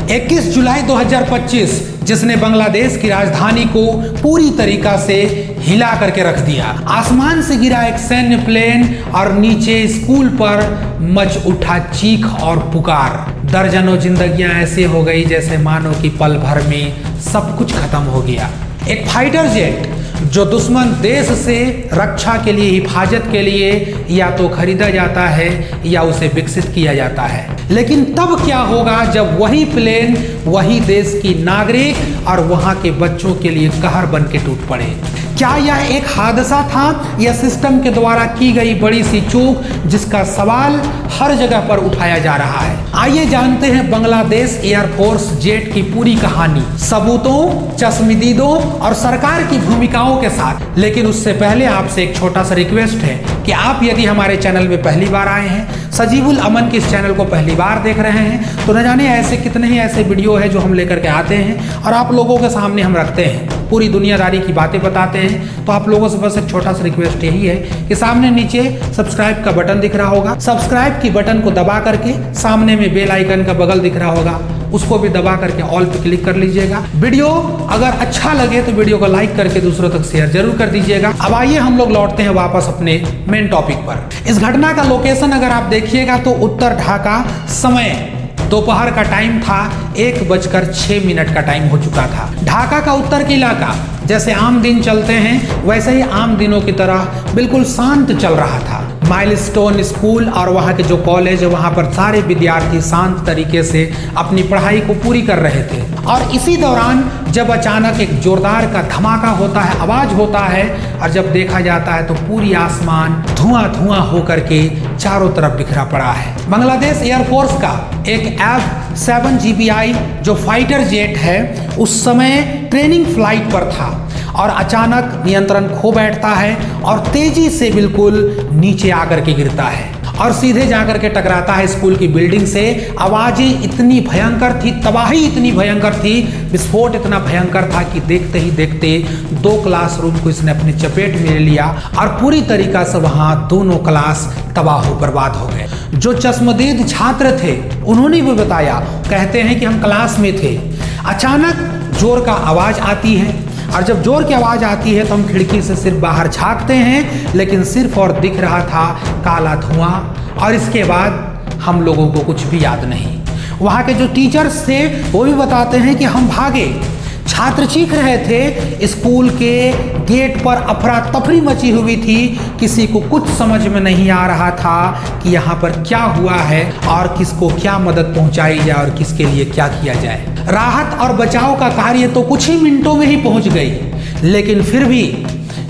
21 जुलाई 2025 जिसने बांग्लादेश की राजधानी को पूरी तरीका से हिला करके रख दिया। आसमान से गिरा एक सैन्य प्लेन और नीचे स्कूल पर मच उठा चीख और पुकार। दर्जनों जिंदगियां ऐसे हो गई जैसे मानो कि पल भर में सब कुछ खत्म हो गया। एक फाइटर जेट जो दुश्मन देश से रक्षा के लिए, हिफाजत के लिए या तो खरीदा जाता है या उसे विकसित किया जाता है, लेकिन तब क्या होगा जब वही प्लेन वही देश की नागरिक और वहां के बच्चों के लिए कहर बन के टूट पड़े। क्या यह एक हादसा था या सिस्टम के द्वारा की गई बड़ी सी चूक, जिसका सवाल हर जगह पर उठाया जा रहा है। आइए जानते हैं बांग्लादेश एयरफोर्स जेट की पूरी कहानी, सबूतों, चश्मदीदों और सरकार की भूमिकाओं के साथ। लेकिन उससे पहले आपसे एक छोटा सा रिक्वेस्ट है कि आप यदि हमारे चैनल में पहली बार आए हैं, सजीवुल अमन के इस चैनल को पहली बार देख रहे हैं, तो न जाने ऐसे कितने ही ऐसे वीडियो है जो हम लेकर के आते हैं और आप लोगों के सामने हम रखते हैं, पूरी दुनियादारी की बातें बताते हैं। तो आप लोगों से बस एक छोटा सा रिक्वेस्ट यही है कि सामने नीचे सब्सक्राइब का बटन दिख रहा होगा, सब्सक्राइब की बटन को दबा करके सामने में बेल आइकन का बगल दिख रहा होगा, उसको भी दबा करके ऑल पे क्लिक कर लीजिएगा। वीडियो अगर अच्छा लगे तो वीडियो को लाइक करके दूसरों तक शेयर जरूर कर दीजिएगा। अब आइए हम लोग लौटते हैं वापस अपने मेन टॉपिक पर। इस घटना का लोकेशन अगर आप देखिएगा तो उत्तर ढाका, समय दोपहर का टाइम था, 1:06 का टाइम हो चुका था। ढाका का उत्तर का इलाका जैसे आम दिन चलते हैं वैसे ही आम दिनों की तरह बिल्कुल शांत चल रहा था। माइलस्टोन स्कूल और वहाँ के जो कॉलेज है वहाँ पर सारे विद्यार्थी शांत तरीके से अपनी पढ़ाई को पूरी कर रहे थे। और इसी दौरान जब अचानक एक जोरदार का धमाका होता है, आवाज होता है, और जब देखा जाता है तो पूरी आसमान धुआं धुआं होकर के चारों तरफ बिखरा पड़ा है। बांग्लादेश एयरफोर्स का एक F-7 GBI जो फाइटर जेट है उस समय ट्रेनिंग फ्लाइट पर था और अचानक नियंत्रण खो बैठता है और तेजी से बिल्कुल नीचे आकर के गिरता है और सीधे जाकर के टकराता है स्कूल की बिल्डिंग से। आवाजें इतनी भयंकर थी, तबाही इतनी भयंकर थी, विस्फोट इतना भयंकर था कि देखते ही देखते 2 क्लासरूम को इसने अपनी चपेट में ले लिया और पूरी तरीका से वहां दोनों क्लास तबाह हो बर्बाद हो गए। जो चश्मदीद छात्र थे उन्होंने भी बताया, कहते हैं कि हम क्लास में थे, अचानक जोर का आवाज आती है और जब जोर की आवाज आती है तो हम खिड़की से सिर्फ बाहर झांकते हैं, लेकिन सिर्फ और दिख रहा था काला धुआं और इसके बाद हम लोगों को कुछ भी याद नहीं। वहाँ के जो टीचर्स थे वो भी बताते हैं कि हम भागे, छात्र चीख रहे थे, स्कूल के गेट पर अफरा तफरी मची हुई थी, किसी को कुछ समझ में नहीं आ रहा था कि यहाँ पर क्या हुआ है और किसको क्या मदद पहुँचाई जाए और किसके लिए क्या किया जाए। राहत और बचाव का कार्य तो कुछ ही मिनटों में ही पहुँच गई, लेकिन फिर भी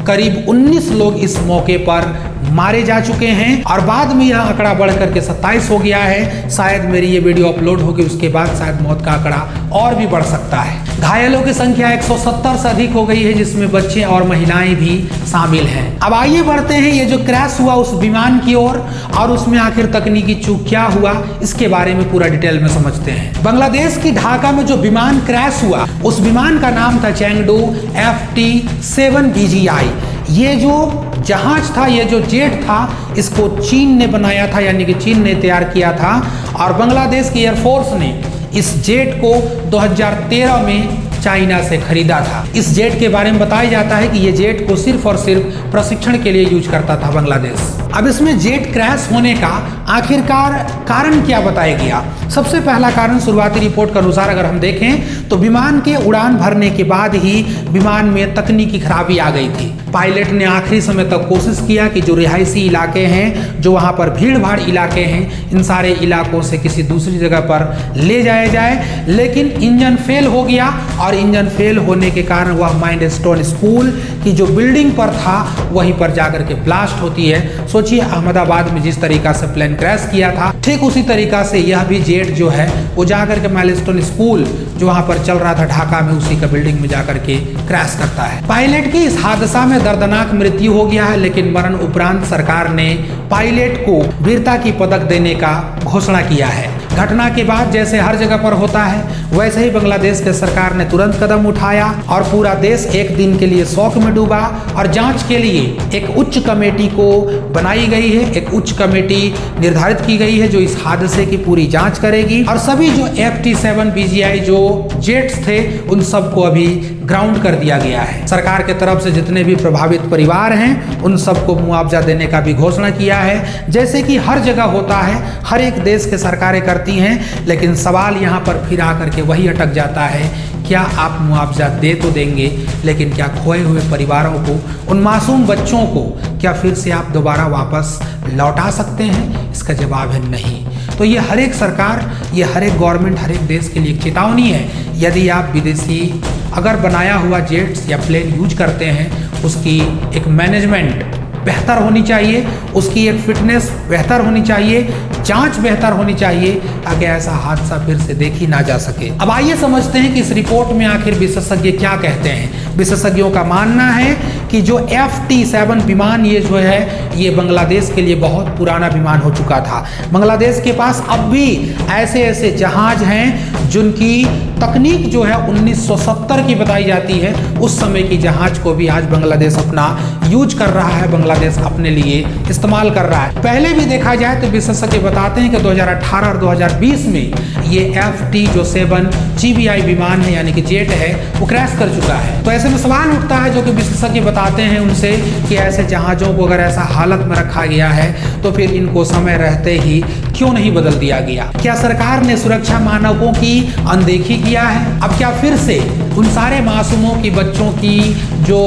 करीब 19 लोग इस मौके पर मारे जा चुके हैं और बाद में यह आंकड़ा बढ़कर के 27 हो गया है। शायद मेरी ये वीडियो अपलोड होगी उसके बाद शायद मौत का आंकड़ा और भी बढ़ सकता है। घायलों की संख्या 170 से अधिक हो गई है, जिसमें बच्चे और महिलाएं भी शामिल हैं। अब आइए बढ़ते हैं ये जो क्रैश हुआ उस विमान की ओर और उसमें आखिर तकनीकी चूक क्या हुआ इसके बारे में पूरा डिटेल में समझते हैं। बांग्लादेश की ढाका में जो विमान क्रैश हुआ उस विमान का नाम था चेंगडू FT-7 BGI। ये जो जहाज था, ये जो जेट था, इसको चीन ने बनाया था, यानी कि चीन ने तैयार किया था और बांग्लादेश की एयरफोर्स ने इस जेट को 2013 में चाइना से खरीदा था। इस जेट के बारे में बताया जाता है कि ये जेट को सिर्फ और सिर्फ प्रशिक्षण के लिए यूज करता था बांग्लादेश। अब इसमें जेट क्रैश होने का आखिरकार कारण क्या बताया गया? सबसे पहला कारण शुरुआती रिपोर्ट के अनुसार अगर हम देखें तो विमान के उड़ान भरने के बाद ही विमान में तकनीकी खराबी आ गई थी। पायलट ने आखिरी समय तक कोशिश किया कि जो रिहायशी इलाके हैं, जो वहाँ पर भीड़ भाड़ इलाके हैं, इन सारे इलाकों से किसी दूसरी जगह पर ले जाया जाए, लेकिन इंजन फेल हो गया और इंजन फेल होने के कारण वह माइलस्टोन स्कूल की जो बिल्डिंग पर था वहीं पर जाकर के ब्लास्ट होती है। सोचिए अहमदाबाद में जिस तरीका से प्लेन क्रैश किया था, ठीक उसी तरीका से यह भी जेट जो है वो जाकर के माइलस्टोन स्कूल जो वहाँ पर चल रहा था ढाका में, उसी का बिल्डिंग में जाकर के क्रैश करता है। पायलट की इस हादसा में दर्दनाक मृत्यु हो गया है, लेकिन मरण उपरांत सरकार ने पायलट को वीरता की पदक देने का घोषणा किया है। घटना के बाद जैसे हर जगह पर होता है, वैसे ही बांग्लादेश के सरकार ने तुरंत कदम उठाया और पूरा देश एक दिन के लिए शौक में डूबा और जांच के लिए एक उच्च कमेटी को बनाई गई है। एक उच्च कमेटी निर्धारित की गई है जो इस हादसे की पूरी जांच करेगी और सभी जो FT7 BGI जो जेट्स थे उन सबको अभी ग्राउंड कर दिया गया है। सरकार के तरफ से जितने भी प्रभावित परिवार हैं उन सबको मुआवजा देने का भी घोषणा किया है, जैसे कि हर जगह होता है, हर एक देश के सरकारें करती हैं। लेकिन सवाल यहाँ पर फिर आकर के वही अटक जाता है, क्या आप मुआवजा दे तो देंगे, लेकिन क्या खोए हुए परिवारों को, उन मासूम बच्चों को क्या फिर से आप दोबारा वापस लौटा सकते हैं? इसका जवाब है नहीं। तो ये हर एक सरकार, ये हर एक गवर्नमेंट, हर एक देश के लिए चेतावनी है। यदि आप विदेशी अगर बनाया हुआ जेट्स या प्लेन यूज करते हैं, उसकी एक मैनेजमेंट बेहतर होनी चाहिए, उसकी एक फिटनेस बेहतर होनी चाहिए, जांच बेहतर होनी चाहिए, ताकि ऐसा हादसा फिर से देखी ना जा सके। अब आइए समझते हैं कि इस रिपोर्ट में आखिर विशेषज्ञ क्या कहते हैं। विशेषज्ञों का मानना है कि जो FT7 विमान ये जो है ये बांग्लादेश के लिए बहुत पुराना विमान हो चुका था। बांग्लादेश के पास अब भी ऐसे ऐसे जहाज हैं जिनकी तकनीक जो है 1970 की बताई जाती है। उस समय की जहाज को भी आज बांग्लादेश अपना यूज कर रहा है, बांग्लादेश अपने लिए इस्तेमाल कर रहा है। पहले भी देखा जाए तो विशेषज्ञ बताते हैं कि 2018 और 2020 में ये FT7 GBI विमान है यानी कि जेट है वो क्रैश कर चुका है। तो ऐसे में सवाल उठता है जो कि विशेषज्ञ बताते हैं उनसे कि ऐसे जहाज़ों को अगर ऐसा हालत में रखा गया है तो फिर इनको समय रहते ही क्यों नहीं बदल दिया गया? क्या सरकार ने सुरक्षा मानकों की अनदेखी किया है? अब क्या फिर से उन सारे मासूमों की, बच्चों की जो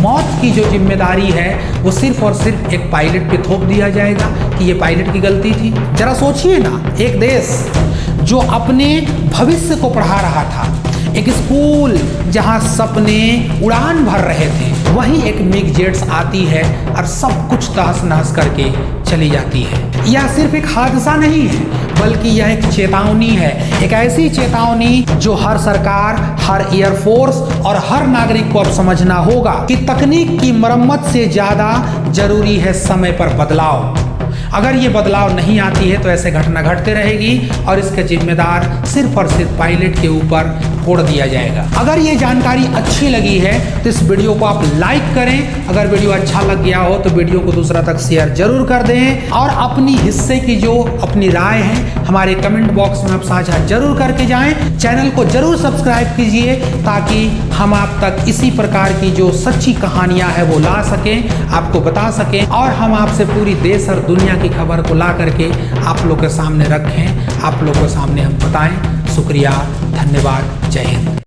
मौत की जो जिम्मेदारी है वो सिर्फ और सिर्फ एक पायलट पे थोप दिया जाएगा कि ये पायलट की गलती थी? जरा सोचिए ना, एक देश जो अपने भविष्य को पढ़ा रहा था, एक स्कूल जहां सपने उड़ान भर रहे थे, वहीं एक मिग जेट्स आती है और सब कुछ तहस नहस करके चली जाती है। यह सिर्फ एक हादसा नहीं है बल्कि यह एक चेतावनी है, एक ऐसी चेतावनी जो हर सरकार, हर एयरफोर्स और हर नागरिक को अब समझना होगा कि तकनीक की मरम्मत से ज्यादा जरूरी है समय पर बदलाव। अगर ये बदलाव नहीं आती है तो ऐसे घटना घटते रहेगी और इसका जिम्मेदार सिर्फ और सिर्फ पायलट के ऊपर छोड़ दिया जाएगा। अगर ये जानकारी अच्छी लगी है तो इस वीडियो को आप लाइक करें। अगर वीडियो अच्छा लग गया हो तो वीडियो को दूसरा तक शेयर जरूर कर दें और अपनी हिस्से की जो अपनी राय है हमारे कमेंट बॉक्स में आप साझा जरूर करके जाएं। चैनल को जरूर सब्सक्राइब कीजिए ताकि हम आप तक इसी प्रकार की जो सच्ची कहानियां हैं वो ला सकें, आपको बता सकें और हम आपसे पूरी देश और दुनिया की खबर को ला करके आप लोग के सामने रखें, आप लोग के सामने हम बताएं। शुक्रिया, धन्यवाद, जय हिंद।